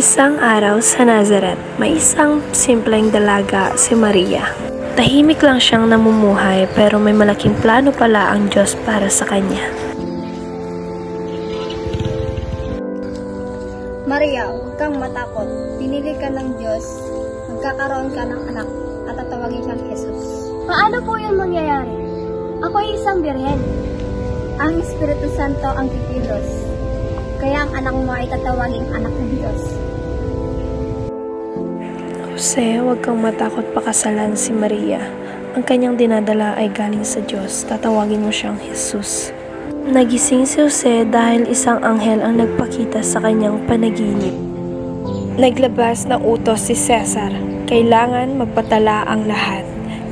Isang araw sa Nazareth, may isang simpleng dalaga si Maria. Tahimik lang siyang namumuhay pero may malaking plano pala ang Diyos para sa kanya. Maria, huwag kang matakot. Pinili ka ng Diyos. Magkakaroon ka ng anak at tatawagin siyang Jesus. Paano po yun mangyayari? Ako ay isang birhen. Ang Espiritu Santo ang kikilos. Kaya ang anak mo ay tatawaging anak ng Diyos. Jose, huwag kang matakot pakasalan si Maria. Ang kanyang dinadala ay galing sa Diyos. Tatawagin mo siyang Jesus. Nagising si Jose dahil isang anghel ang nagpakita sa kanyang panaginip. Naglabas ng utos si Cesar. Kailangan magpatala ang lahat.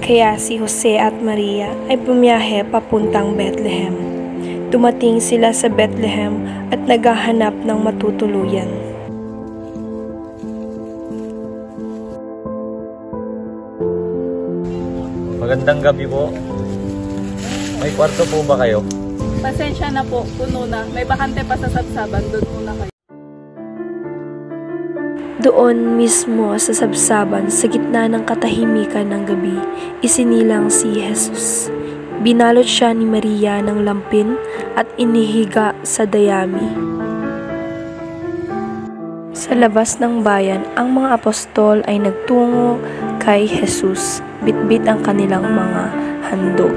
Kaya si Jose at Maria ay bumiyahe papuntang Bethlehem. Dumating sila sa Bethlehem at naghahanap ng matutuluyan. Magandang gabi po. May kwarto po ba kayo? Pasensya na po, puno na. May bakante pa sa sabsaban, doon muna kayo. Doon mismo sa sabsaban, sa gitna ng katahimikan ng gabi, isinilang si Jesus. Binalot siya ni Maria ng lampin at inihiga sa dayami. Sa labas ng bayan, ang mga apostol ay nagtungo kay Jesus. Bitbit ang kanilang mga handog.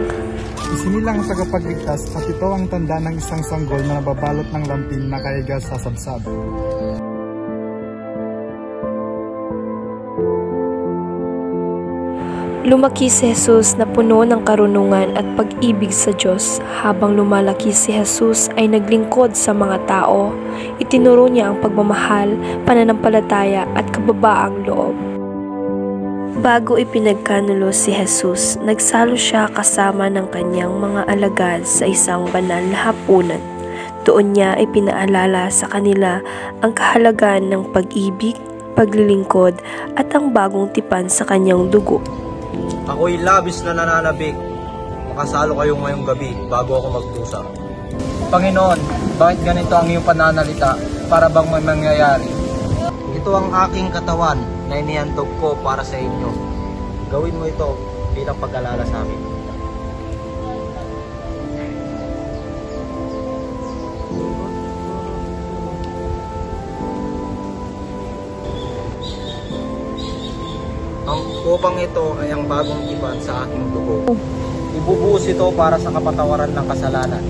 Isinilang ang tagapagligtas at ito ang tanda ng isang sanggol na nababalot ng lampin na kaiga sa sabsaban. Lumaki si Jesus na puno ng karunungan at pag-ibig sa Diyos. Habang lumalaki si Jesus ay naglingkod sa mga tao. Itinuro niya ang pagmamahal, pananampalataya at kababaang loob. Bago ipinagkanulo si Jesus, nagsalo siya kasama ng kanyang mga alagad sa isang banal na hapunan. Doon niya ay pinaalala sa kanila ang kahalagan ng pag-ibig, paglilingkod at ang bagong tipan sa kanyang dugo. Ako'y labis na nananabik. Makasalo kayo ngayong gabi bago ako magdusa. Panginoon, bakit ganito ang iyong pananalita para bang may mangyayari? Ito ang aking katawan na inihandog ko para sa inyo. Gawin mo ito bilang pag-alala sa akin. Ang kupang ito ay ang bagong tipan sa aking dugo. Ibubuhos ito para sa kapatawaran ng kasalanan.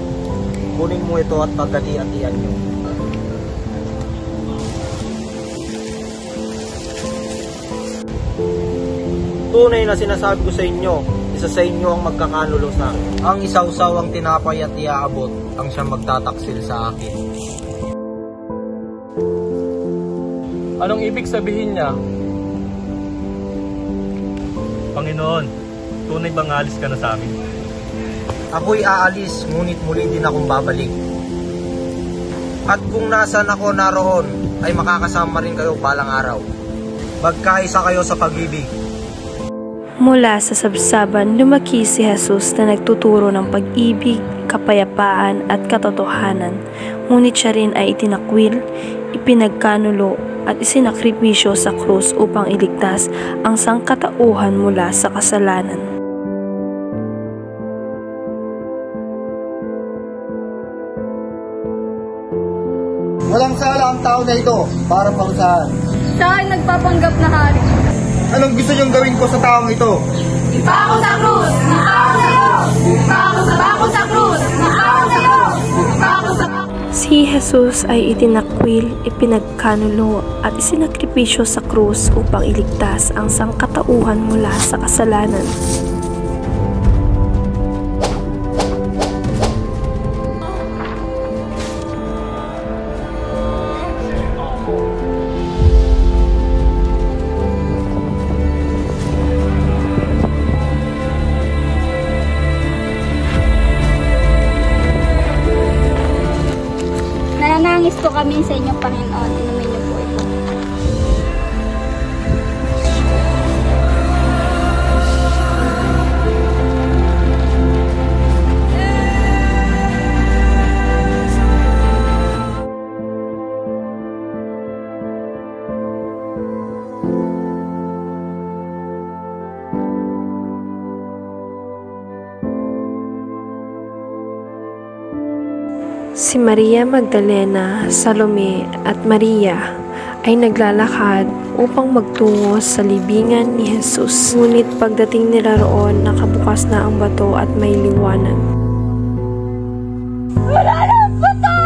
Kunin mo ito at paghati-hatian niyo. Tunay na sinasabi ko sa inyo, isa sa inyo ang magkakanulo sa akin. Ang isawsaw ang tinapay at iaabot, ang siyang magtataksil sa akin. Anong ibig sabihin niya? Panginoon, tunay bang alis ka na sa amin? Ako'y aalis, ngunit muli din akong babalik. At kung nasan ako naroon, ay makakasama rin kayo balang araw. Magkaisa kayo sa pag-ibig. Mula sa sabsaban, lumaki si Jesus na nagtuturo ng pag-ibig, kapayapaan at katotohanan. Ngunit siya rin ay itinakwil, ipinagkanulo at isinakripisyo sa krus upang iligtas ang sangkatauhan mula sa kasalanan. Walang sala ang tao na ito para parusahan. Siya ay nagpapanggap na hari. Anong gusto niyong gawin ko sa taong ito? Ipako sa krus! Ipako sa'yo! Ipako sa krus! Ipako sa'yo! Ipako sa Si Jesus ay itinakwil, ipinagkanulo at isinakripisyo sa krus upang iligtas ang sangkatauhan mula sa kasalanan. Nananangis po kami sa inyong Panginoon. Inumin niyo po ito. Si Maria Magdalena, Salome at Maria ay naglalakad upang magtungo sa libingan ni Jesus. Ngunit pagdating nila roon, nakabukas na ang bato at may liwanag. Wala na ang bato!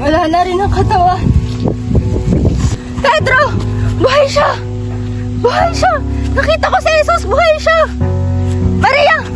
Wala na rin ang katawan. Pedro! Buhay siya! Buhay siya! Nakita ko si Jesus! Buhay siya! Maria!